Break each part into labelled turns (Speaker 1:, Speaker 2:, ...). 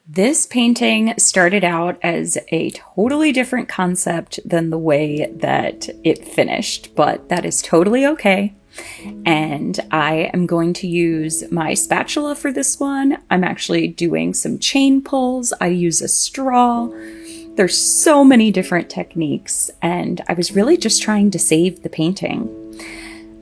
Speaker 1: This painting started out as a totally different concept than the way that it finished, but that is totally okay. And I am going to use my spatula for this one. I'm actually doing some chain pulls. I use a straw. There's so many different techniques, and I was really just trying to save the painting.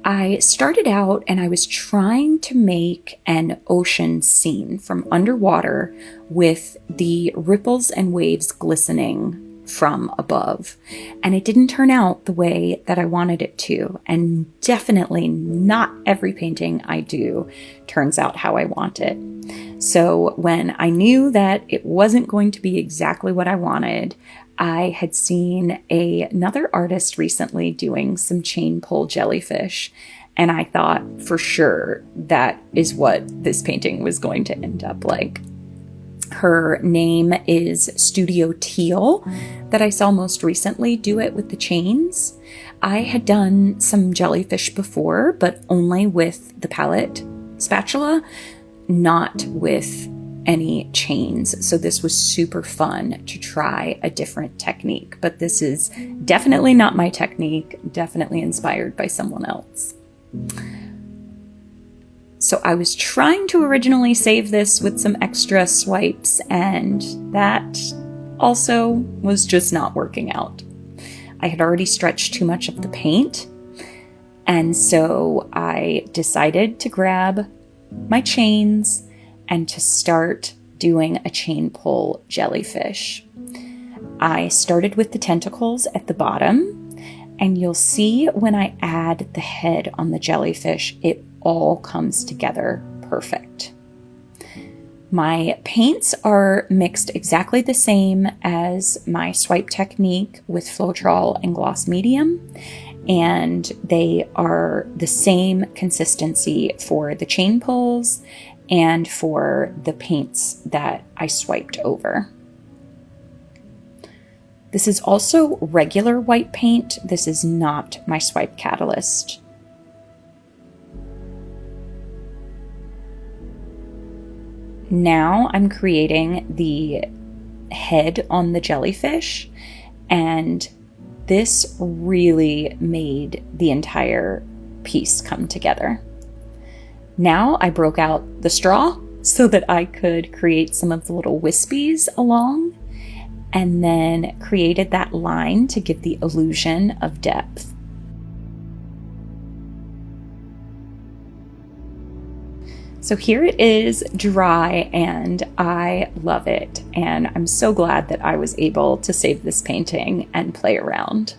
Speaker 1: I started out and I was trying to make an ocean scene from underwater with the ripples and waves glistening from above. And it didn't turn out the way that I wanted it to. And definitely not every painting I do turns out how I want it. So when I knew that it wasn't going to be exactly what I wanted, I had seen another artist recently doing some chain pull jellyfish, and I thought for sure that is what this painting was going to end up like. Her name is Studio Teal, that I saw most recently do it with the chains. I had done some jellyfish before, but only with the palette spatula, not with any chains. So this was super fun to try a different technique, but this is definitely not my technique, definitely inspired by someone else. So I was trying to originally save this with some extra swipes, and that also was just not working out. I had already stretched too much of the paint, and so I decided to grab my chains and to start doing a chain pull jellyfish. I started with the tentacles at the bottom, and you'll see when I add the head on the jellyfish, it all comes together perfect. My paints are mixed exactly the same as my swipe technique with Floetrol and Gloss Medium, and they are the same consistency for the chain pulls and for the paints that I swiped over. This is also regular white paint. This is not my swipe catalyst. Now I'm creating the head on the jellyfish, and this really made the entire piece come together. Now I broke out the straw so that I could create some of the little wispies along, and then created that line to give the illusion of depth. So here it is dry, and I love it. And I'm so glad that I was able to save this painting and play around.